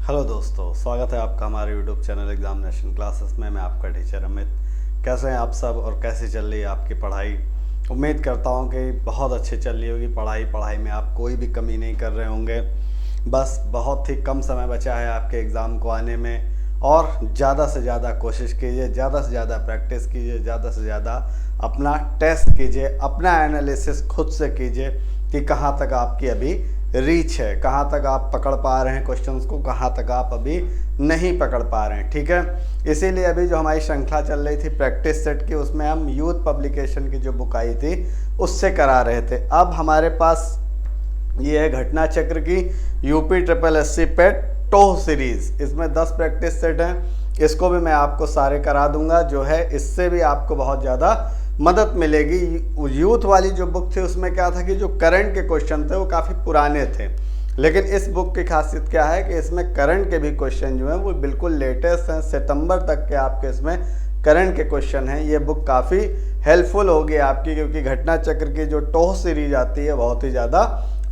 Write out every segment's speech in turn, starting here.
Hello दोस्तों, स्वागत है आपका हमारे यूट्यूब चैनल एग्जामिनेशन क्लासेस में। मैं आपका टीचर अमित। कैसे हैं आप सब और कैसी चल रही है आपकी पढ़ाई? उम्मीद करता हूं कि बहुत अच्छी चल रही होगी पढ़ाई में आप कोई भी कमी नहीं कर रहे होंगे। बस बहुत ही कम समय बचा है आपके एग्ज़ाम को आने में और ज़्यादा से ज़्यादा कोशिश कीजिए, ज़्यादा से ज़्यादा प्रैक्टिस कीजिए, ज़्यादा से ज़्यादा अपना टेस्ट कीजिए, अपना एनालिसिस खुद से कीजिए कि कहाँ तक आपकी अभी रीच है, कहाँ तक आप पकड़ पा रहे हैं क्वेश्चंस को, कहाँ तक आप अभी नहीं पकड़ पा रहे हैं। ठीक है, इसीलिए अभी जो हमारी श्रृंखला चल रही थी प्रैक्टिस सेट की, उसमें हम यूथ पब्लिकेशन की जो बुक आई थी उससे करा रहे थे। अब हमारे पास ये है घटना चक्र की यूपी ट्रिपल एससी पेट टोह सीरीज। इसमें 10 प्रैक्टिस सेट हैं। इसको भी मैं आपको सारे करा दूंगा। जो है इससे भी आपको बहुत ज़्यादा मदद मिलेगी। यूथ वाली जो बुक थी उसमें क्या था कि जो करंट के क्वेश्चन थे वो काफ़ी पुराने थे, लेकिन इस बुक की खासियत क्या है कि इसमें करंट के भी क्वेश्चन जो हैं वो बिल्कुल लेटेस्ट हैं। सितंबर तक के आपके इसमें करंट के क्वेश्चन हैं। ये बुक काफ़ी हेल्पफुल होगी आपकी, क्योंकि घटना चक्र की जो टोह सीरीज आती है बहुत ही ज़्यादा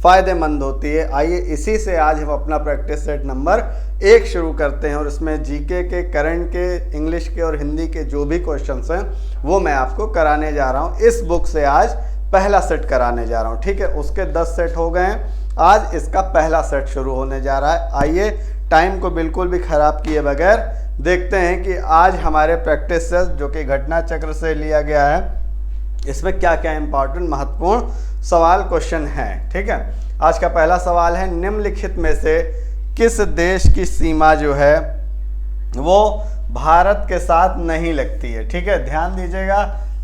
फ़ायदेमंद होती है। आइए इसी से आज हम अपना प्रैक्टिस सेट नंबर 1 शुरू करते हैं और इसमें जीके के, करंट के, इंग्लिश के और हिंदी के जो भी क्वेश्चंस हैं वो मैं आपको कराने जा रहा हूं। इस बुक से आज पहला सेट कराने जा रहा हूं। ठीक है, उसके 10 सेट हो गए हैं, आज इसका पहला सेट शुरू होने जा रहा है। आइए टाइम को बिल्कुल भी ख़राब किए बगैर देखते हैं कि आज हमारे प्रैक्टिस सेट जो कि घटना चक्र से लिया गया है इसमें क्या क्या इंपॉर्टेंट महत्वपूर्ण सवाल क्वेश्चन हैं। ठीक है, आज का पहला सवाल है, निम्नलिखित में से किस देश की सीमा जो है वो भारत के साथ नहीं लगती है? ठीक है, ध्यान दीजिएगा,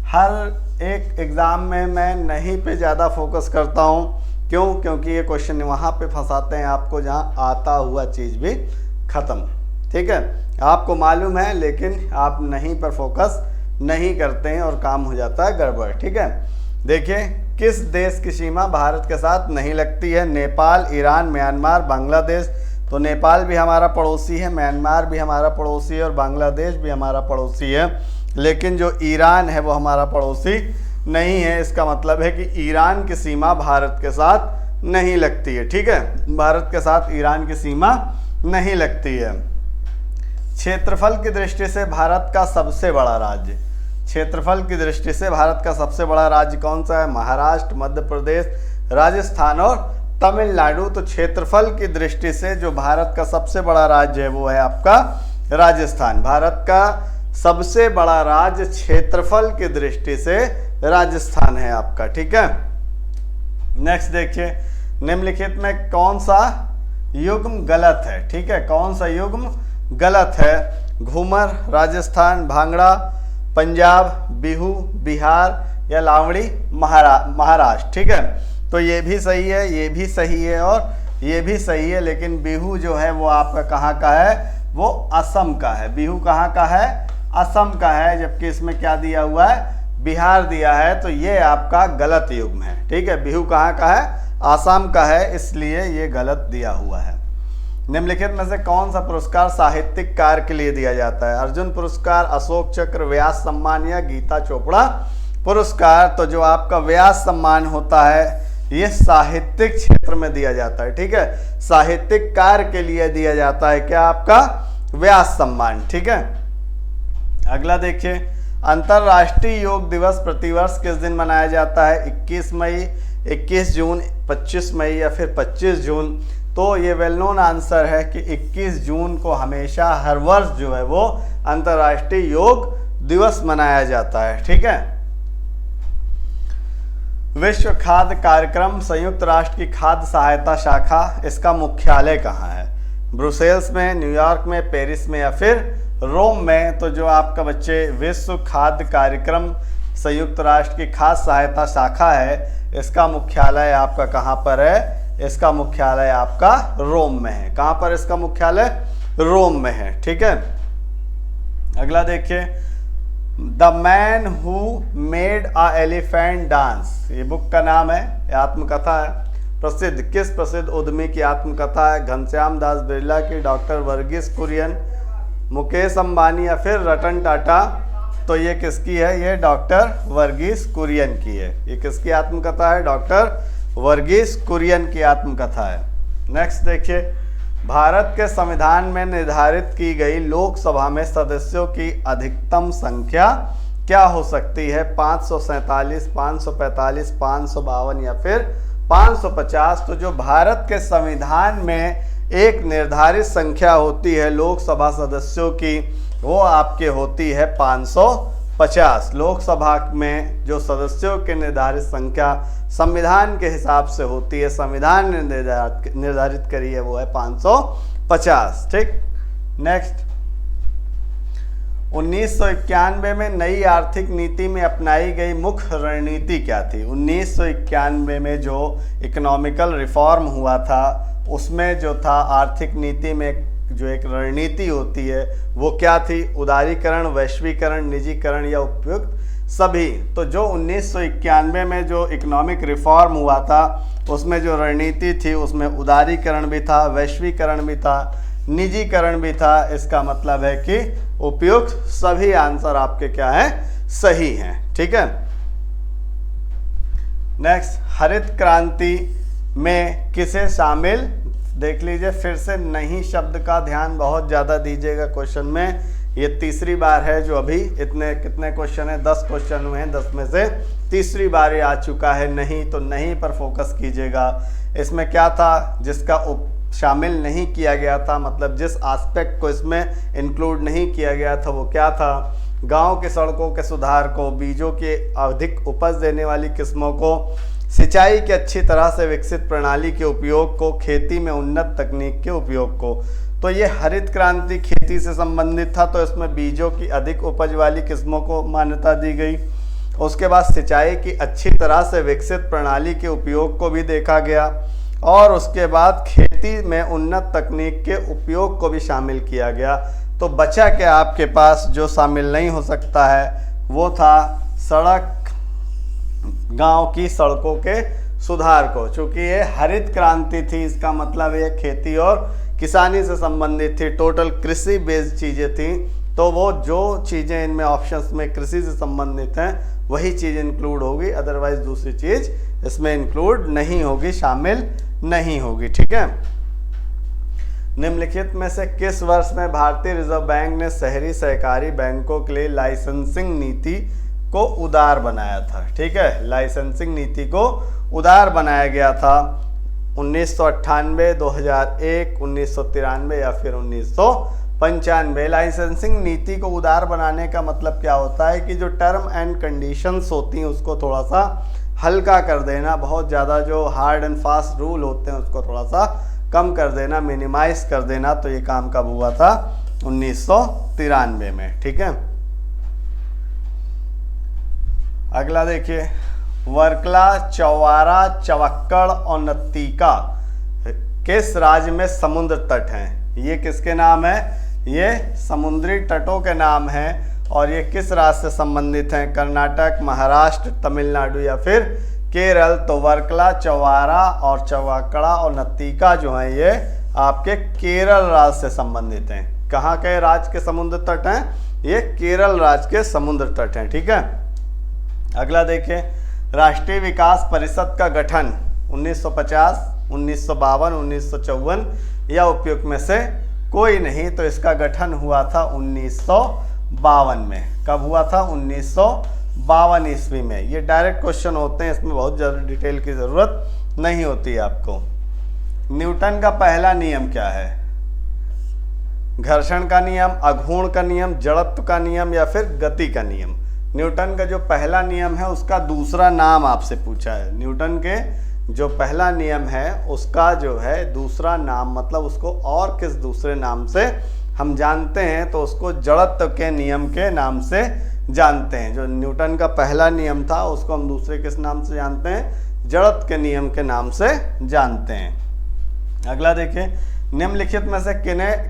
हर एक एग्ज़ाम में मैं नहीं पे ज़्यादा फोकस करता हूँ। क्यों? क्योंकि ये क्वेश्चन वहाँ पे फंसाते हैं आपको जहाँ आता हुआ चीज़ भी ख़त्म। ठीक है, आपको मालूम है लेकिन आप नहीं पर फोकस नहीं करते हैं और काम हो जाता है गड़बड़। ठीक है, देखिए किस देश की सीमा भारत के साथ नहीं लगती है? Nepal, Iran, Myanmar, Bangladesh. तो नेपाल भी हमारा पड़ोसी है, म्यांमार भी हमारा पड़ोसी है और बांग्लादेश भी हमारा पड़ोसी है, लेकिन जो ईरान है वो हमारा पड़ोसी नहीं है। इसका मतलब है कि ईरान की सीमा भारत के साथ नहीं लगती है। ठीक है, भारत के साथ ईरान की सीमा नहीं लगती है। क्षेत्रफल की दृष्टि से भारत का सबसे बड़ा राज्य, क्षेत्रफल की दृष्टि से भारत का सबसे बड़ा राज्य कौन सा है? महाराष्ट्र, मध्य प्रदेश, राजस्थान और तमिलनाडु। तो क्षेत्रफल की दृष्टि से जो भारत का सबसे बड़ा राज्य है वो है आपका राजस्थान। भारत का सबसे बड़ा राज्य क्षेत्रफल की दृष्टि से राजस्थान है आपका। ठीक है, नेक्स्ट देखिए, निम्नलिखित में कौन सा युग्म गलत है? ठीक है, कौन सा युग्म गलत है? घूमर, राजस्थान, भांगड़ा, पंजाब, बिहू, बिहार या लावड़ी, महाराष्ट्र। ठीक है, तो ये भी सही है, ये भी सही है और ये भी सही है, लेकिन बिहू जो है वो आपका कहाँ का है? वो असम का है। बिहू कहाँ का है? असम का है, जबकि इसमें क्या दिया हुआ है? बिहार दिया है। तो ये आपका गलत युग्म है। ठीक है, बिहू कहाँ का है? असम का है, इसलिए ये गलत दिया हुआ है। निम्नलिखित में से कौन सा पुरस्कार साहित्यिक कार्य के लिए दिया जाता है? अर्जुन पुरस्कार, अशोक चक्र, व्यास सम्मान या गीता चोपड़ा पुरस्कार। तो जो आपका व्यास सम्मान होता है ये साहित्यिक क्षेत्र में दिया जाता है। ठीक है, साहित्यिक कार्य के लिए दिया जाता है क्या? आपका व्यास सम्मान। ठीक है, अगला देखिए, अंतर्राष्ट्रीय योग दिवस प्रतिवर्ष किस दिन मनाया जाता है? 21 मई, 21 जून, 25 मई या फिर 25 जून। तो ये वेल नोन आंसर है कि 21 जून को हमेशा हर वर्ष जो है वो अंतर्राष्ट्रीय योग दिवस मनाया जाता है। ठीक है, विश्व खाद्य कार्यक्रम संयुक्त राष्ट्र की खाद्य सहायता शाखा, इसका मुख्यालय कहाँ है? ब्रुसेल्स में, न्यूयॉर्क में, पेरिस में या फिर रोम में? तो जो आपका बच्चे विश्व खाद्य कार्यक्रम संयुक्त राष्ट्र की खाद्य सहायता शाखा है इसका मुख्यालय आपका कहाँ पर है? इसका मुख्यालय आपका रोम में है। कहाँ पर इसका मुख्यालय? रोम में है। ठीक है, अगला देखिए, the man who made a elephant dance, ये बुक का नाम है, ये आत्मकथा है। प्रसिद्ध, किस प्रसिद्ध उद्यमी की आत्मकथा है? घनश्याम दास बिरला की, डॉक्टर वर्गीस कुरियन, मुकेश अंबानी या फिर रतन टाटा? तो ये किसकी है? ये डॉक्टर वर्गीस कुरियन की है। ये किसकी आत्मकथा है? डॉक्टर वर्गीस कुरियन की आत्मकथा है। नेक्स्ट देखिए, भारत के संविधान में निर्धारित की गई लोकसभा में सदस्यों की अधिकतम संख्या क्या हो सकती है? 547, 545, 552 या फिर 550। तो जो भारत के संविधान में एक निर्धारित संख्या होती है लोकसभा सदस्यों की, वो आपके होती है 550। लोकसभा में जो सदस्यों की निर्धारित संख्या संविधान के हिसाब से होती है, संविधान ने निर्धारित करी है, वो है 550। ठीक, नेक्स्ट, 1991 में नई आर्थिक नीति में अपनाई गई मुख्य रणनीति क्या थी? 1991 में जो इकोनॉमिकल रिफॉर्म हुआ था, उसमें जो था आर्थिक नीति में जो एक रणनीति होती है वो क्या थी? उदारीकरण, वैश्वीकरण, निजीकरण या उपयुक्त सभी। तो जो 1991 में जो इकोनॉमिक रिफॉर्म हुआ था, उसमें जो रणनीति थी उसमें उदारीकरण भी था, वैश्वीकरण भी था, निजीकरण भी था। इसका मतलब है कि उपयुक्त सभी आंसर आपके क्या है? सही हैं। ठीक है, नेक्स्ट, हरित क्रांति में किसे शामिल? देख लीजिए फिर से नहीं शब्द का ध्यान बहुत ज़्यादा दीजिएगा क्वेश्चन में। ये तीसरी बार है जो अभी कितने क्वेश्चन है? 10 क्वेश्चन हुए हैं, 10 में से तीसरी बार ये आ चुका है नहीं। तो नहीं पर फोकस कीजिएगा। इसमें क्या था जिसका शामिल नहीं किया गया था, मतलब जिस एस्पेक्ट को इसमें इंक्लूड नहीं किया गया था वो क्या था? गांव के सड़कों के सुधार को, बीजों के अधिक उपज देने वाली किस्मों को, सिंचाई के अच्छी तरह से विकसित प्रणाली के उपयोग को, खेती में उन्नत तकनीक के उपयोग को। तो ये हरित क्रांति खेती से संबंधित था, तो इसमें बीजों की अधिक उपज वाली किस्मों को मान्यता दी गई। उसके बाद सिंचाई की अच्छी तरह से विकसित प्रणाली के उपयोग को भी देखा गया, और उसके बाद खेती में उन्नत तकनीक के उपयोग को भी शामिल किया गया। तो बचा क्या आपके पास जो शामिल नहीं हो सकता है? वो था सड़क, गांव की सड़कों के सुधार को। चूंकि ये हरित क्रांति थी, इसका मतलब ये खेती और किसानी से संबंधित थी, टोटल कृषि बेस्ड चीज़ें थी। तो वो जो चीज़ें इनमें ऑप्शंस में कृषि से संबंधित हैं वही चीज़ इंक्लूड होगी, अदरवाइज दूसरी चीज़ इसमें इंक्लूड नहीं होगी, शामिल नहीं होगी। ठीक है, निम्नलिखित में से किस वर्ष में भारतीय रिजर्व बैंक ने शहरी सहकारी बैंकों के लिए लाइसेंसिंग नीति को उदार बनाया था? ठीक है, लाइसेंसिंग नीति को उदार बनाया गया था 1998, 2001, 1993 या फिर 1995। लाइसेंसिंग नीति को उदार बनाने का मतलब क्या होता है कि जो टर्म एंड कंडीशंस होती हैं उसको थोड़ा सा हल्का कर देना, बहुत ज़्यादा जो हार्ड एंड फास्ट रूल होते हैं उसको थोड़ा सा कम कर देना, मिनिमाइज कर देना। तो ये काम कब हुआ था? 1993 में। ठीक है, अगला देखिए, वर्कला, चौवारा, चवक्कड़ और नत्तीका किस राज्य में समुद्र तट हैं? ये किसके नाम है? ये समुद्री तटों के नाम हैं। और ये किस राज्य से संबंधित हैं? कर्नाटक, महाराष्ट्र, तमिलनाडु या फिर केरल। तो वर्कला, चौवारा और चवक्कड़ा और नत्तीका जो हैं ये आपके केरल राज्य से संबंधित हैं। कहाँ के राज्य के समुद्र तट हैं? ये केरल राज्य के समुद्र तट हैं। ठीक है, अगला देखिए, राष्ट्रीय विकास परिषद का गठन 1950, 1952, 1954 या उपयुक्त में से कोई नहीं। तो इसका गठन हुआ था 1952 में। कब हुआ था? 1952 ईस्वी में। ये डायरेक्ट क्वेश्चन होते हैं, इसमें बहुत ज़्यादा डिटेल की ज़रूरत नहीं होती है आपको। न्यूटन का पहला नियम क्या है? घर्षण का नियम, अघूर्ण का नियम, जड़त्व का नियम या फिर गति का नियम? न्यूटन का जो पहला नियम है उसका दूसरा नाम आपसे पूछा है। न्यूटन के जो पहला नियम है उसका जो है दूसरा नाम, मतलब उसको और किस दूसरे नाम से हम जानते हैं? तो उसको जड़त्व के नियम के नाम से जानते हैं। जो न्यूटन का पहला नियम था उसको हम दूसरे किस नाम से जानते हैं? जड़त्व के नियम के नाम से जानते हैं। अगला देखिए, निम्नलिखित में से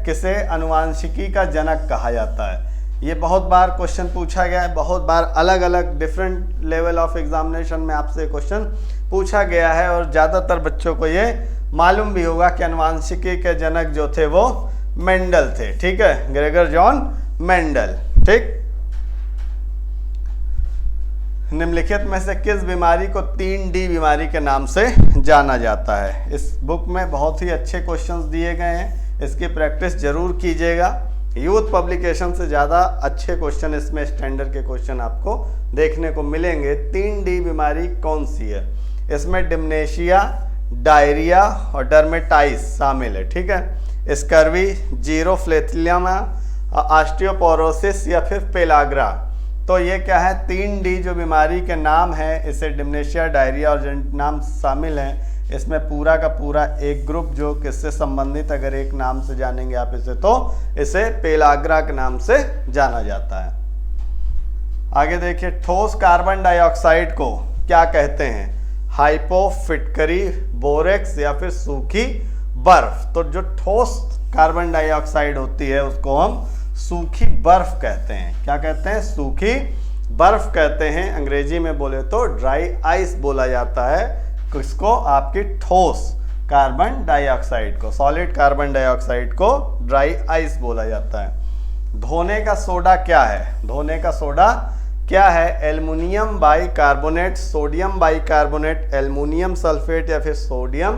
किसे आनुवांशिकी का जनक कहा जाता है? ये बहुत बार क्वेश्चन पूछा गया है, बहुत बार अलग अलग डिफरेंट लेवल ऑफ एग्जामिनेशन में आपसे क्वेश्चन पूछा गया है, और ज़्यादातर बच्चों को ये मालूम भी होगा कि आनुवांशिकी के जनक जो थे वो मेंडल थे। ठीक है, ग्रेगर जॉन मेंडल। ठीक, निम्नलिखित में से किस बीमारी को 3D बीमारी के नाम से जाना जाता है? इस बुक में बहुत ही अच्छे क्वेश्चंस दिए गए हैं। इसकी प्रैक्टिस जरूर कीजिएगा। यूथ पब्लिकेशन से ज़्यादा अच्छे क्वेश्चन इसमें स्टैंडर्ड के क्वेश्चन आपको देखने को मिलेंगे। 3D बीमारी कौन सी है? इसमें डिम्नेशिया, डायरिया और डर्मेटाइटिस शामिल है, ठीक है। स्कर्वी, जीरोफ्लेथिलियमा, ऑस्टियोपोरोसिस या फिर पेलाग्रा। तो ये क्या है? 3D जो बीमारी के नाम है, इसे डिम्नेशिया, डायरिया और नाम शामिल हैं। इसमें पूरा का पूरा एक ग्रुप जो किससे संबंधित, अगर एक नाम से जानेंगे आप इसे, तो इसे पेलाग्रा के नाम से जाना जाता है। आगे देखिए, ठोस कार्बन डाइऑक्साइड को क्या कहते हैं? हाइपोफिटकरी, बोरेक्स या फिर सूखी बर्फ। तो जो ठोस कार्बन डाइऑक्साइड होती है उसको हम सूखी बर्फ कहते हैं। क्या कहते हैं? सूखी बर्फ कहते हैं। अंग्रेजी में बोले तो ड्राई आइस बोला जाता है किसको? आपकी ठोस कार्बन डाइऑक्साइड को। सॉलिड कार्बन डाइऑक्साइड को ड्राई आइस बोला जाता है। धोने का सोडा क्या है? धोने का सोडा क्या है? Aluminium bicarbonate, sodium bicarbonate, aluminium sulphate या फिर सोडियम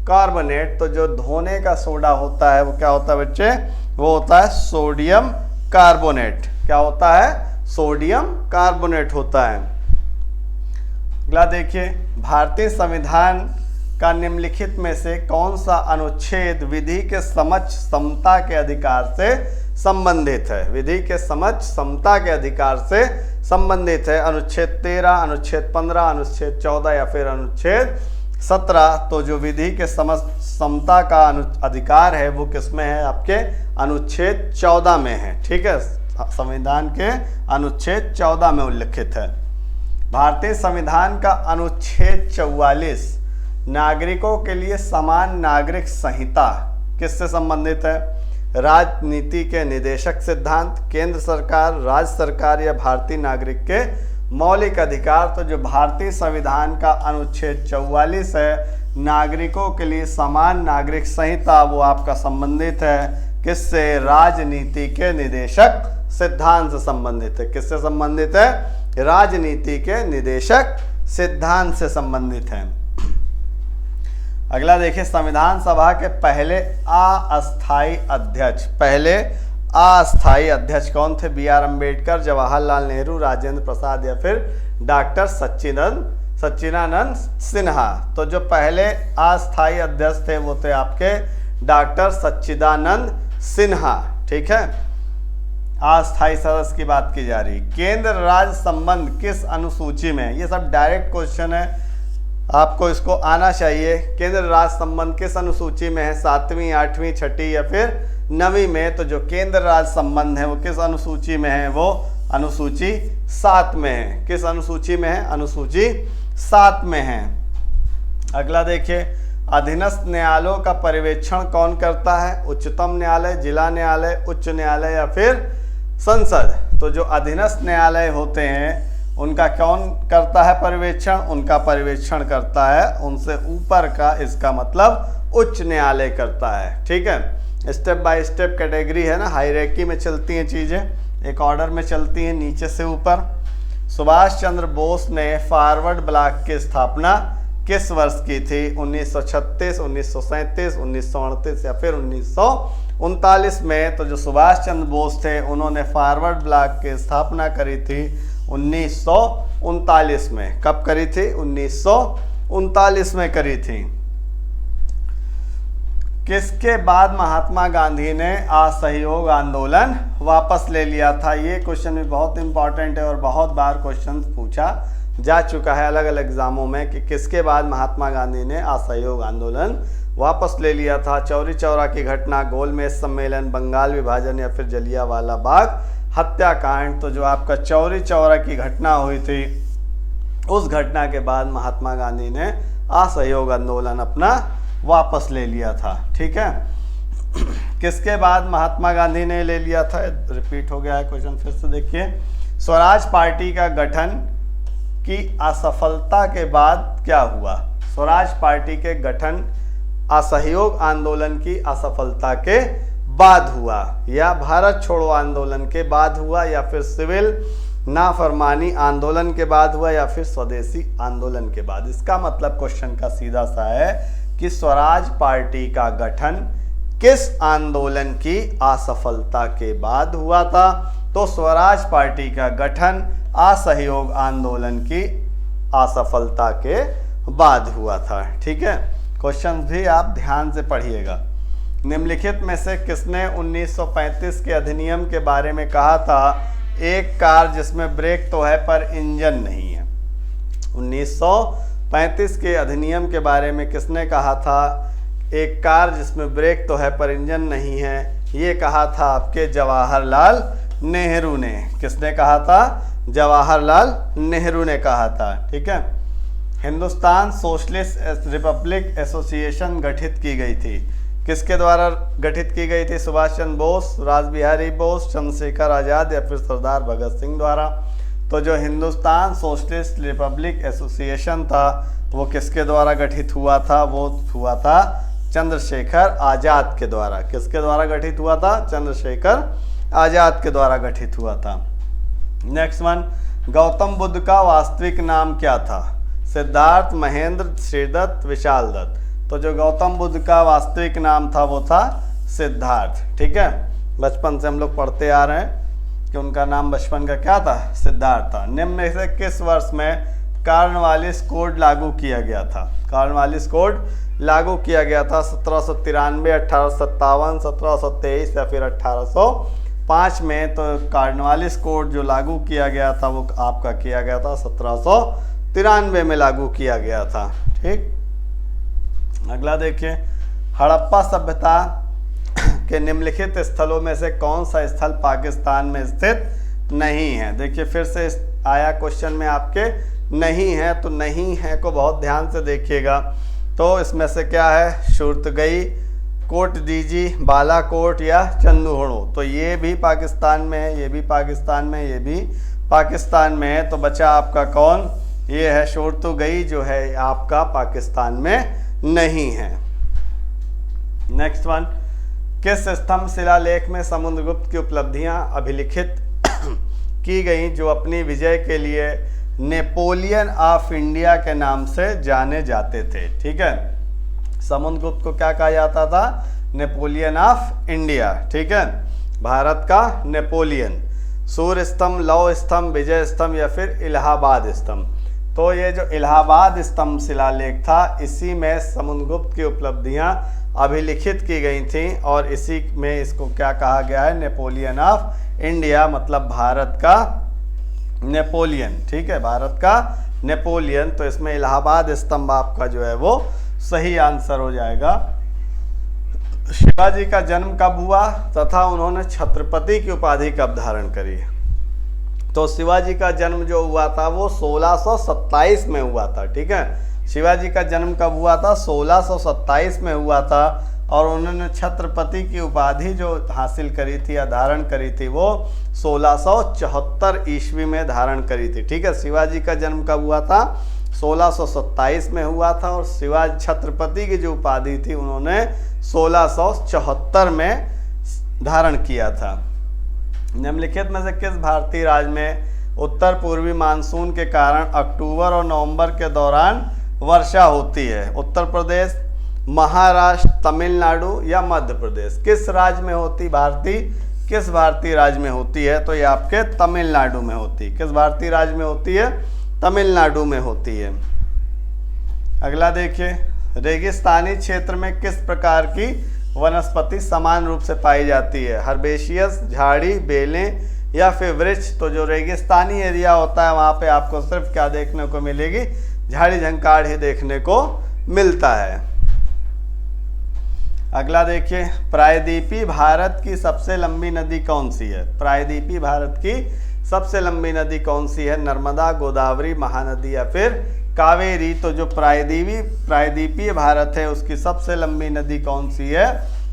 कार्बोनेट। तो जो धोने का सोडा होता है वो क्या होता है बच्चे? वो होता है सोडियम कार्बोनेट। क्या होता है? सोडियम कार्बोनेट होता है। अगला देखिए, भारतीय संविधान का निम्नलिखित में से कौन सा अनुच्छेद विधि के समझ समता के अधिकार से संबंधित है? विधि के समझ समता के अधिकार से संबंधित है। अनुच्छेद 13, अनुच्छेद 15, अनुच्छेद 14 या फिर अनुच्छेद 17। तो जो विधि के समझ समता का अधिकार है वो किसमें है? आपके अनुच्छेद 14 में है, ठीक है। संविधान के अनुच्छेद 14 में उल्लिखित है। भारतीय संविधान का अनुच्छेद 44 नागरिकों के लिए समान नागरिक संहिता किससे संबंधित है? राजनीति के निदेशक सिद्धांत, केंद्र सरकार, राज्य सरकार या भारतीय नागरिक के मौलिक अधिकार। तो जो भारतीय संविधान का अनुच्छेद 44 है, नागरिकों के लिए समान नागरिक संहिता, वो आपका संबंधित है किससे? राजनीति के निदेशक सिद्धांत से संबंधित है। किससे संबंधित है? राजनीति के निदेशक सिद्धांत से संबंधित है। अगला देखिए, संविधान सभा के पहले अस्थायी अध्यक्ष, पहले अस्थायी अध्यक्ष कौन थे? B.R. अम्बेडकर, जवाहरलाल नेहरू, राजेंद्र प्रसाद या फिर डॉक्टर सच्चिदानंद सिन्हा। तो जो पहले अस्थायी अध्यक्ष थे वो थे आपके डॉक्टर सच्चिदानंद सिन्हा, ठीक है। अस्थायी सदस्य की बात की जा रही। केंद्र राज्य संबंध किस अनुसूची में? ये सब डायरेक्ट क्वेश्चन है, आपको इसको आना चाहिए। केंद्र राज्य संबंध किस अनुसूची में है? 7वीं, 8वीं, 6ठी या फिर 9वीं में। तो जो केंद्र राज्य संबंध है वो किस अनुसूची में है? वो अनुसूची 7 में है। किस अनुसूची में है? अनुसूची 7 में है। अगला देखिए, अधीनस्थ न्यायालयों का पर्यवेक्षण कौन करता है? उच्चतम न्यायालय, जिला न्यायालय, उच्च न्यायालय या फिर संसद। तो जो अधीनस्थ न्यायालय होते हैं उनका कौन करता है पर्यवेक्षण? उनका पर्यवेक्षण करता है उनसे ऊपर का, इसका मतलब उच्च न्यायालय करता है, ठीक है। स्टेप बाय स्टेप कैटेगरी है ना, हायरार्की में चलती हैं चीज़ें, एक ऑर्डर में चलती हैं नीचे से ऊपर। सुभाष चंद्र बोस ने फॉरवर्ड ब्लॉक की स्थापना किस वर्ष की थी? 1936, 1937, 1938 या फिर 1939 में। तो जो सुभाष चंद्र बोस थे उन्होंने फॉरवर्ड ब्लॉक की स्थापना करी थी 1939 में। कब करी थी? 1939 में करी थी। किसके बाद महात्मा गांधी ने असहयोग आंदोलन वापस ले लिया था? ये क्वेश्चन भी बहुत इंपॉर्टेंट है और बहुत बार क्वेश्चन पूछा जा चुका है अलग अलग एग्जामों में कि किसके बाद महात्मा गांधी ने असहयोग आंदोलन वापस ले लिया था। चौरी चौरा की घटना, गोलमेज सम्मेलन, बंगाल विभाजन या फिर जलियांवाला बाग हत्याकांड। तो जो आपका चौरी चौरा की घटना हुई थी उस घटना के बाद महात्मा गांधी ने असहयोग आंदोलन अपना वापस ले लिया था, ठीक है। किसके बाद महात्मा गांधी ने ले लिया था? रिपीट हो गया है क्वेश्चन, फिर से देखिए। स्वराज पार्टी का गठन की असफलता के बाद क्या हुआ? स्वराज पार्टी के गठन असहयोग आंदोलन की असफलता के बाद हुआ, या भारत छोड़ो आंदोलन के बाद हुआ, या फिर सिविल नाफरमानी आंदोलन के बाद हुआ, या फिर स्वदेशी आंदोलन के बाद। इसका मतलब क्वेश्चन का सीधा सा है कि स्वराज पार्टी का गठन किस आंदोलन की असफलता के बाद हुआ था? तो स्वराज पार्टी का गठन असहयोग आंदोलन की असफलता के बाद हुआ था। ठीक है, क्वेश्चन भी आप ध्यान से पढ़िएगा। निम्नलिखित में से किसने 1935 के अधिनियम के बारे में कहा था एक कार जिसमें ब्रेक तो है पर इंजन नहीं है? 1935 के अधिनियम के बारे में किसने कहा था एक कार जिसमें ब्रेक तो है पर इंजन नहीं है? ये कहा था आपके जवाहरलाल नेहरू ने। किसने कहा था? जवाहरलाल नेहरू ने कहा था। ठीक है, हिंदुस्तान सोशलिस्ट रिपब्लिक एसोसिएशन गठित की गई थी। किसके द्वारा गठित की गई थी? सुभाष चंद्र बोस, रासबिहारी बोस, चंद्रशेखर आज़ाद या फिर सरदार भगत सिंह द्वारा? तो जो हिंदुस्तान सोशलिस्ट रिपब्लिक एसोसिएशन था वो किसके द्वारा गठित हुआ था? वो हुआ था चंद्रशेखर आज़ाद के द्वारा। किसके द्वारा गठित हुआ था? चंद्रशेखर आज़ाद के द्वारा गठित हुआ था। नेक्स्ट वन, गौतम बुद्ध का वास्तविक नाम क्या था? सिद्धार्थ, महेंद्र, श्रीदत्त, विशाल दत्त? तो जो गौतम बुद्ध का वास्तविक नाम था वो था सिद्धार्थ। ठीक है, बचपन से हम लोग पढ़ते आ रहे हैं कि उनका नाम बचपन का क्या था? सिद्धार्थ था। निम्न में से किस वर्ष में कॉर्नवालिस कोड लागू किया गया था? कॉर्नवालिस कोड लागू किया गया था 1793, 1857, 1723 या फिर 1805 में। तो कॉर्नवालिस कोड जो लागू किया गया था वो आपका किया गया था 1793 में लागू किया गया था। ठीक, अगला देखिए, हड़प्पा सभ्यता के निम्नलिखित स्थलों में से कौन सा स्थल पाकिस्तान में स्थित नहीं है? देखिए फिर से आया क्वेश्चन में आपके नहीं है, तो नहीं है को बहुत ध्यान से देखिएगा। तो इसमें से क्या है? शुर्तगई, कोट डीजी, बालाकोट या चंदूहड़ो? तो ये भी पाकिस्तान में है, ये भी पाकिस्तान में, ये भी पाकिस्तान में है। तो बचा आपका कौन? ये है शुर्तगई जो है आपका पाकिस्तान में नहीं है। नेक्स्ट वन, किस स्तंभ शिलालेख में समुद्रगुप्त की उपलब्धियां अभिलिखित की गई जो अपनी विजय के लिए नेपोलियन ऑफ इंडिया के नाम से जाने जाते थे? ठीक है, समुद्रगुप्त को क्या कहा जाता था? Napoleon of India. ठीक है, भारत का नेपोलियन। सूर्य स्तंभ, लौह स्तंभ, विजय स्तंभ या फिर इलाहाबाद स्तंभ? तो ये जो इलाहाबाद स्तंभ शिलालेख था इसी में समुद्रगुप्त की उपलब्धियां अभिलिखित की गई थी और इसी में इसको क्या कहा गया है? नेपोलियन ऑफ इंडिया, मतलब भारत का नेपोलियन। ठीक है, भारत का नेपोलियन। तो इसमें इलाहाबाद स्तंभ आपका जो है वो सही आंसर हो जाएगा। शिवाजी का जन्म कब हुआ तथा उन्होंने छत्रपति की उपाधि कब धारण करी? तो शिवाजी का जन्म जो हुआ था वो 1627 में हुआ था। ठीक है, शिवाजी का जन्म कब हुआ था? 1627 में हुआ था और उन्होंने छत्रपति की उपाधि जो हासिल करी थी या धारण करी थी वो 1674 ईस्वी में धारण करी थी। ठीक है, शिवाजी का जन्म कब हुआ था? 1627 में हुआ था और शिवाजी छत्रपति की जो उपाधि थी उन्होंने 1674 में धारण किया था। निम्नलिखित में से किस भारतीय राज्य में उत्तर पूर्वी मानसून के कारण अक्टूबर और नवंबर के दौरान वर्षा होती है? उत्तर प्रदेश, महाराष्ट्र, तमिलनाडु या मध्य प्रदेश? किस राज्य में होती? किस भारतीय राज्य में होती है? तो ये आपके तमिलनाडु में होती है। किस भारतीय राज्य में होती है? तमिलनाडु में होती है। अगला देखिए, रेगिस्तानी क्षेत्र में किस प्रकार की वनस्पति समान रूप से पाई जाती है? हर्बेशियस, झाड़ी, बेलें या फिर वृक्ष? तो जो रेगिस्तानी एरिया होता है वहाँ पे आपको सिर्फ क्या देखने को मिलेगी? झाड़ी झंकाड़ ही देखने को मिलता है। अगला देखिए, प्रायद्वीपी भारत की सबसे लंबी नदी कौन सी है? प्रायद्वीपी भारत की सबसे लंबी नदी कौन सी है? नर्मदा, गोदावरी, महानदी या फिर कावेरी? तो जो प्रायद्वीपीय भारत है उसकी सबसे लंबी नदी कौन सी है?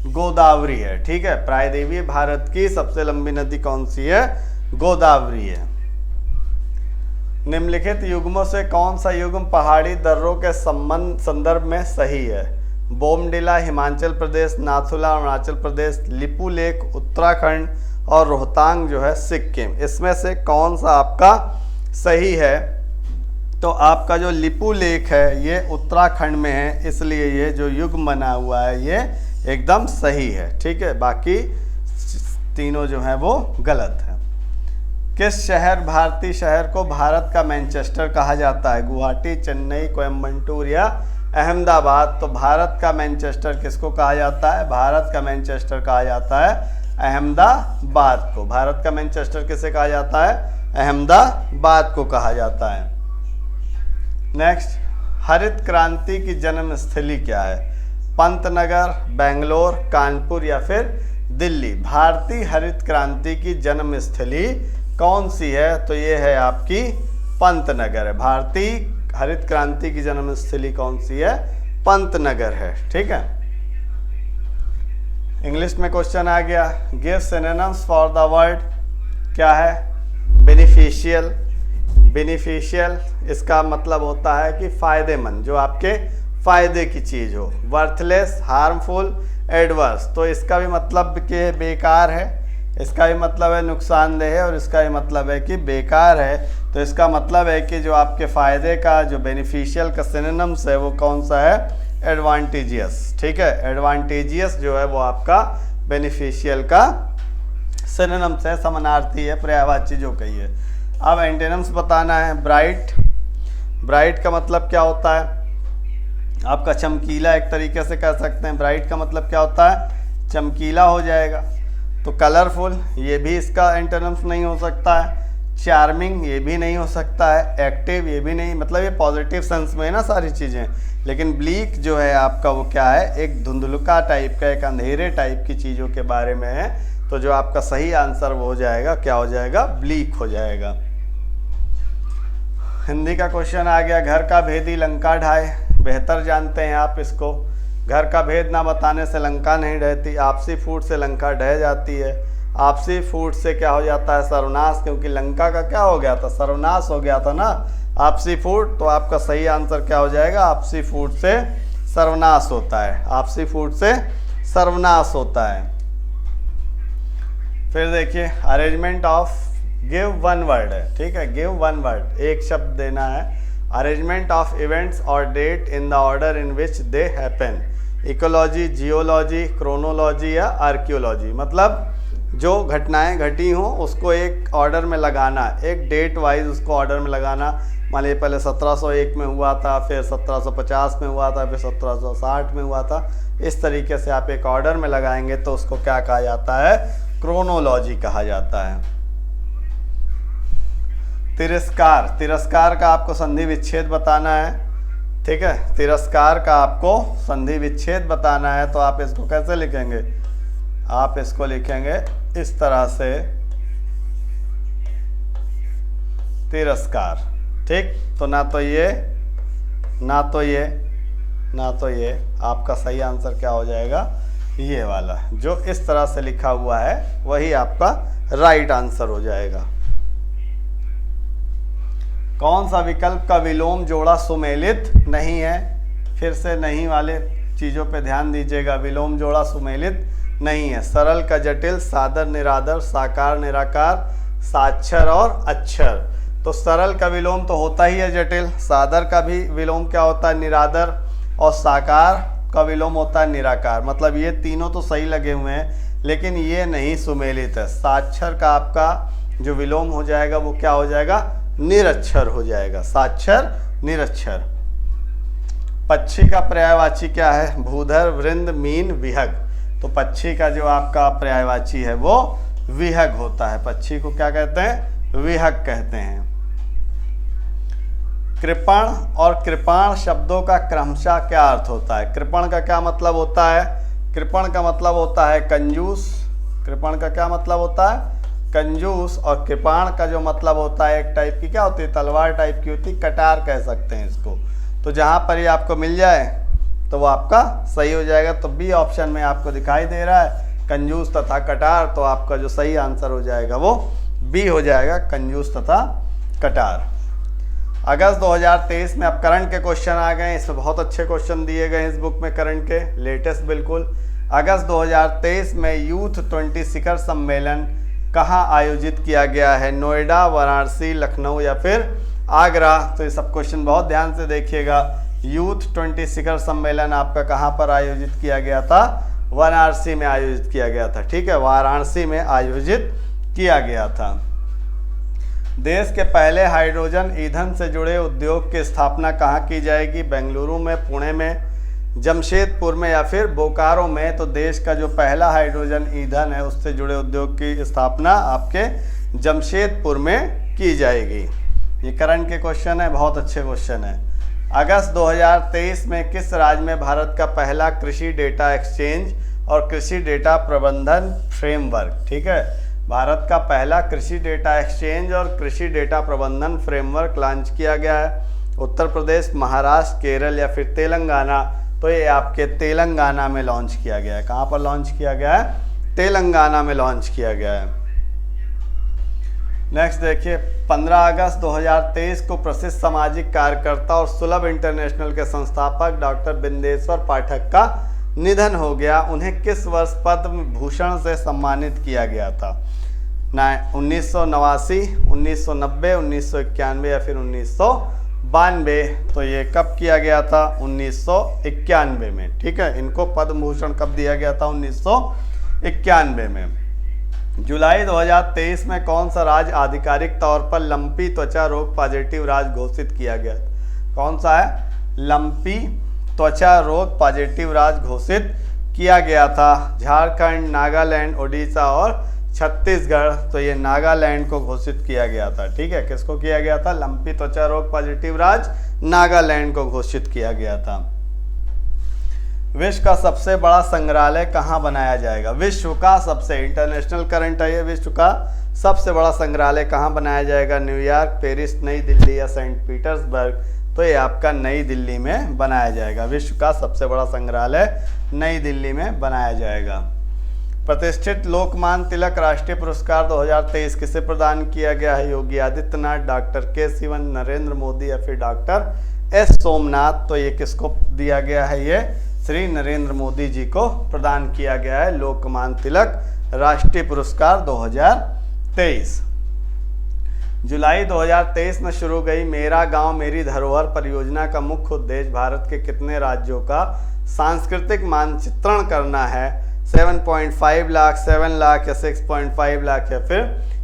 गोदावरी है। ठीक है, प्रायद्वीपीय भारत की सबसे लंबी नदी कौन सी है? गोदावरी है। निम्नलिखित युग्मों से कौन सा युग्म पहाड़ी दर्रों के संदर्भ में सही है? बोमडिला हिमाचल प्रदेश, नाथुला अरुणाचल प्रदेश, लिपू लेक उत्तराखंड और रोहतांग जो है सिक्किम? इसमें से कौन सा आपका सही है? तो आपका जो लिपू लेक है ये उत्तराखंड में है, इसलिए ये जो युग्म बना हुआ है ये एकदम सही है, ठीक है। बाकी तीनों जो है वो गलत है। किस शहर, भारतीय शहर को भारत का मैनचेस्टर कहा जाता है? गुवाहाटी, चेन्नई, कोयम्बटूर या अहमदाबाद? तो भारत का मैनचेस्टर किसको कहा जाता है? भारत का मैनचेस्टर कहा जाता है अहमदाबाद को। भारत का मैनचेस्टर किसे कहा जाता है? अहमदाबाद को कहा जाता है। नेक्स्ट, हरित क्रांति की जन्मस्थली क्या है? पंतनगर, बेंगलोर, कानपुर या फिर दिल्ली? भारतीय हरित क्रांति की जन्मस्थली कौन सी है? तो ये है आपकी पंतनगर है। भारतीय हरित क्रांति की जन्मस्थली कौन सी है? पंतनगर है, ठीक है। इंग्लिश में क्वेश्चन आ गया, give synonyms for the word, क्या है? बेनिफिशियल। बेनिफिशियल इसका मतलब होता है कि फायदेमंद, जो आपके फायदे की चीज हो। वर्थलेस, हार्मफुल, एडवर्स, तो इसका भी मतलब कि बेकार है, इसका भी मतलब है नुकसानदेह है, और इसका भी मतलब है कि बेकार है। तो इसका मतलब है कि जो आपके फायदे का, जो बेनिफिशियल का सिनोनिम्स है वो कौन सा है? एडवांटेजियस, ठीक है। एडवांटेजियस जो है वो आपका बेनिफिशियल का सिनोनिम्स है, समानार्थी है, पर्यायवाची जो कही है। अब एंटोनिम्स बताना है। ब्राइट, ब्राइट का मतलब क्या होता है? आपका चमकीला, एक तरीके से कह सकते हैं। ब्राइट का मतलब क्या होता है? चमकीला हो जाएगा। तो कलरफुल, ये भी इसका एंटोनिम्स नहीं हो सकता है। चार्मिंग, ये भी नहीं हो सकता है। एक्टिव, ये भी नहीं, मतलब ये पॉजिटिव सेंस में है ना सारी चीज़ें। लेकिन ब्लीक जो है आपका वो क्या है? एक धुंधलुका टाइप का, एक अंधेरे टाइप की चीज़ों के बारे में है। तो जो आपका सही आंसर वो हो जाएगा, क्या हो जाएगा? ब्लीक हो जाएगा। हिंदी का क्वेश्चन आ गया, घर का भेदी लंका ढाए। बेहतर जानते हैं आप इसको। घर का भेद ना बताने से लंका नहीं ढहती, आपसी फूट से लंका ढह जाती है। आपसी फूट से क्या हो जाता है? सर्वनाश, क्योंकि लंका का क्या हो गया था? सर्वनाश हो गया था ना, आपसी फूट। तो आपका सही आंसर क्या हो जाएगा? आपसी फूट से सर्वनाश होता है, आपसी फूट से सर्वनाश होता है। फिर देखिए, arrangement of, give one word है, ठीक है। गिव वन वर्ड, एक शब्द देना है। अरेंजमेंट ऑफ इवेंट्स और date in the order in which they happen. Ecology, geology, chronology या आर्कियोलॉजी, मतलब जो घटनाएं घटी हों उसको एक ऑर्डर में लगाना, एक डेट वाइज उसको ऑर्डर में लगाना। मान लीजिए पहले 1701 में हुआ था, फिर 1750 में हुआ था, फिर 1760 में हुआ था। इस तरीके से आप एक ऑर्डर में लगाएंगे तो उसको क्या कहा जाता है? क्रोनोलॉजी कहा जाता है। तिरस्कार, तिरस्कार का आपको संधि विच्छेद बताना है, ठीक है। तिरस्कार का आपको संधि विच्छेद बताना है, तो आप इसको कैसे लिखेंगे? आप इसको लिखेंगे इस तरह से, तिरस्कार, ठीक। तो ना तो ये, ना तो ये, ना तो ये, आपका सही आंसर क्या हो जाएगा? ये वाला, जो इस तरह से लिखा हुआ है वही आपका राइट आंसर हो जाएगा। कौन सा विकल्प का विलोम जोड़ा सुमेलित नहीं है? फिर से नहीं वाले चीज़ों पे ध्यान दीजिएगा। विलोम जोड़ा सुमेलित नहीं है। सरल का जटिल, सादर निरादर, साकार निराकार, साक्षर और अक्षर। तो सरल का विलोम तो होता ही है जटिल, सादर का भी विलोम क्या होता है? निरादर, और साकार का विलोम होता है निराकार। मतलब ये तीनों तो सही लगे हुए हैं, लेकिन ये नहीं सुमेलित है। साक्षर का आपका जो विलोम हो जाएगा वो क्या हो जाएगा? निरक्षर हो जाएगा। साक्षर, निरक्षर। पक्षी का पर्यायवाची क्या है? भूधर, वृंद, मीन, विहग। तो पक्षी का जो आपका पर्यायवाची है वो विहग होता है। पक्षी को क्या कहते हैं? विहग कहते हैं। कृपण और कृपाण शब्दों का क्रमशः क्या अर्थ होता है? कृपण का क्या मतलब होता है? कृपण का मतलब होता है कंजूस। कृपण का क्या मतलब होता है? कंजूस। और कृपाण का जो मतलब होता है, एक टाइप की क्या होती है? तलवार टाइप की होती है, कटार कह सकते हैं इसको। तो जहाँ पर ये आपको मिल जाए तो वो आपका सही हो जाएगा। तो बी ऑप्शन में आपको दिखाई दे रहा है कंजूस तथा कटार, तो आपका जो सही आंसर हो जाएगा वो बी हो जाएगा, कंजूस तथा कटार। अगस्त 2023 में अब करंट के क्वेश्चन आ गए। इसमें बहुत अच्छे क्वेश्चन दिए गए इस बुक में, करंट के लेटेस्ट बिल्कुल। अगस्त 2023 में यूथ 20 शिखर सम्मेलन कहाँ आयोजित किया गया है? नोएडा, वाराणसी, लखनऊ या फिर आगरा? तो ये सब क्वेश्चन बहुत ध्यान से देखिएगा। यूथ 20 शिखर सम्मेलन आपका कहाँ पर आयोजित किया गया था? वाराणसी में आयोजित किया गया था। ठीक है, वाराणसी में आयोजित किया गया था। देश के पहले हाइड्रोजन ईंधन से जुड़े उद्योग की स्थापना कहाँ की जाएगी? बेंगलुरु में, पुणे में, जमशेदपुर में या फिर बोकारो में। तो देश का जो पहला हाइड्रोजन ईंधन है उससे जुड़े उद्योग की स्थापना आपके जमशेदपुर में की जाएगी। ये करंट के क्वेश्चन है, बहुत अच्छे क्वेश्चन है। अगस्त 2023 में किस राज्य में भारत का पहला कृषि डेटा एक्सचेंज और कृषि डेटा प्रबंधन फ्रेमवर्क, ठीक है, भारत का पहला कृषि डेटा एक्सचेंज और कृषि डेटा प्रबंधन फ्रेमवर्क लॉन्च किया गया है? उत्तर प्रदेश, महाराष्ट्र, केरल या फिर तेलंगाना। तो ये आपके तेलंगाना में लॉन्च किया गया है। कहाँ पर लॉन्च किया गया है? तेलंगाना में लॉन्च किया गया है। नेक्स्ट देखिए, 15 अगस्त 2023 को प्रसिद्ध सामाजिक कार्यकर्ता और सुलभ इंटरनेशनल के संस्थापक डॉक्टर बिंदेश्वर पाठक का निधन हो गया। उन्हें किस वर्ष पद्म भूषण से सम्मानित किया गया था? 1989, 1990, 1991 या फिर 1992। तो ये कब किया गया था? 1991 में। ठीक है, इनको पद्म भूषण कब दिया गया था? 1991 में। जुलाई 2023 में कौन सा राज्य आधिकारिक तौर पर लंपी त्वचा रोग पॉजिटिव राज्य घोषित किया गया? कौन सा है? लंपी त्वचा रोग पॉजिटिव राज्य घोषित किया गया था। झारखंड, नागालैंड, ओडिशा और छत्तीसगढ़। तो ये नागालैंड को घोषित किया गया था। ठीक है, किसको किया गया था? लंपी त्वचा रोग पॉजिटिव राज्य नागालैंड को घोषित किया गया था। विश्व का सबसे बड़ा संग्रहालय कहाँ बनाया जाएगा? विश्व का सबसे, इंटरनेशनल करंट है ये, विश्व का सबसे बड़ा संग्रहालय कहाँ बनाया जाएगा? न्यूयॉर्क, पेरिस, नई दिल्ली या सेंट पीटर्सबर्ग। तो ये आपका नई दिल्ली में बनाया जाएगा। विश्व का सबसे बड़ा संग्रहालय नई दिल्ली में बनाया जाएगा। प्रतिष्ठित लोकमान्य तिलक राष्ट्रीय पुरस्कार 2023 किसे प्रदान किया गया है? योगी आदित्यनाथ, डॉक्टर के सिवन, नरेंद्र मोदी या फिर डॉक्टर एस सोमनाथ। तो ये किसको दिया गया है? ये श्री नरेंद्र मोदी जी को प्रदान किया गया है लोकमान्य तिलक राष्ट्रीय पुरस्कार 2023। जुलाई 2023 में शुरू गई मेरा गांव मेरी धरोहर परियोजना का मुख्य उद्देश्य भारत के कितने राज्यों का सांस्कृतिक मानचित्रण करना है? 7.5 लाख, 7 लाख या 6.5 लाख या फिर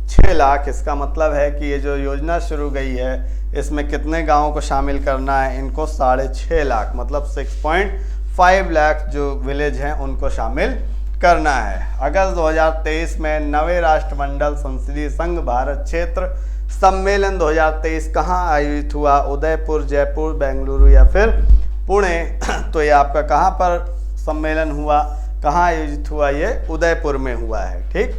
6 लाख। इसका मतलब है कि ये जो योजना शुरू गई है इसमें कितने गांवों को शामिल करना है? इनको 6.5 लाख, मतलब 6.5 लाख जो विलेज हैं उनको शामिल करना है। अगस्त 2023 में नवे राष्ट्रमंडल संसदीय संघ भारत क्षेत्र सम्मेलन 2023 कहाँ आयोजित हुआ? उदयपुर, जयपुर, बेंगलुरु या फिर पुणे। तो ये आपका कहाँ पर सम्मेलन हुआ, कहाँ आयोजित हुआ? ये उदयपुर में हुआ है। ठीक,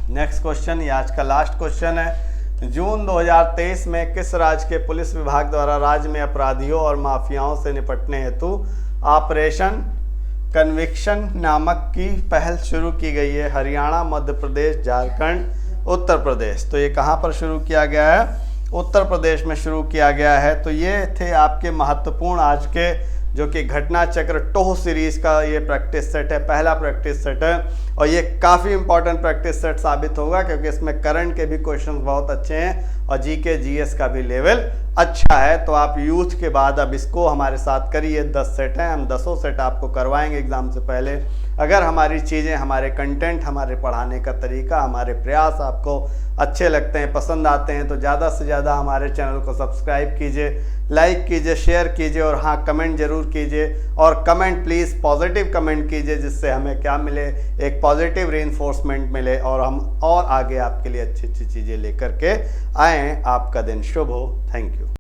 नेक्स्ट क्वेश्चन, ये आज का लास्ट क्वेश्चन है। जून 2023 में किस राज्य के पुलिस विभाग द्वारा राज्य में अपराधियों और माफियाओं से निपटने हेतु ऑपरेशन कन्विक्शन नामक की पहल शुरू की गई है? हरियाणा, मध्य प्रदेश, झारखंड, उत्तर प्रदेश। तो ये कहाँ पर शुरू किया गया है? उत्तर प्रदेश में शुरू किया गया है। तो ये थे आपके महत्वपूर्ण आज के जो कि घटना चक्र टोह सीरीज का ये प्रैक्टिस सेट है, पहला प्रैक्टिस सेट है और ये काफ़ी इंपॉर्टेंट प्रैक्टिस सेट साबित होगा क्योंकि इसमें करंट के भी क्वेश्चंस बहुत अच्छे हैं और जीके जीएस का भी लेवल अच्छा है। तो आप यूथ के बाद अब इसको हमारे साथ करिए। 10 सेट हैं, हम 10 सेट आपको करवाएंगे एग्जाम से पहले। अगर हमारी चीज़ें, हमारे कंटेंट, हमारे पढ़ाने का तरीका, हमारे प्रयास आपको अच्छे लगते हैं, पसंद आते हैं तो ज़्यादा से ज़्यादा हमारे चैनल को सब्सक्राइब कीजिए, लाइक कीजिए, शेयर कीजिए और हाँ, कमेंट जरूर कीजिए। और कमेंट प्लीज़ पॉजिटिव कमेंट कीजिए जिससे हमें क्या मिले? एक पॉजिटिव रीइंफोर्समेंट मिले और हम और आगे आपके लिए अच्छी अच्छी चीज़ें लेकर के आएँ। आपका दिन शुभ हो। Thank you.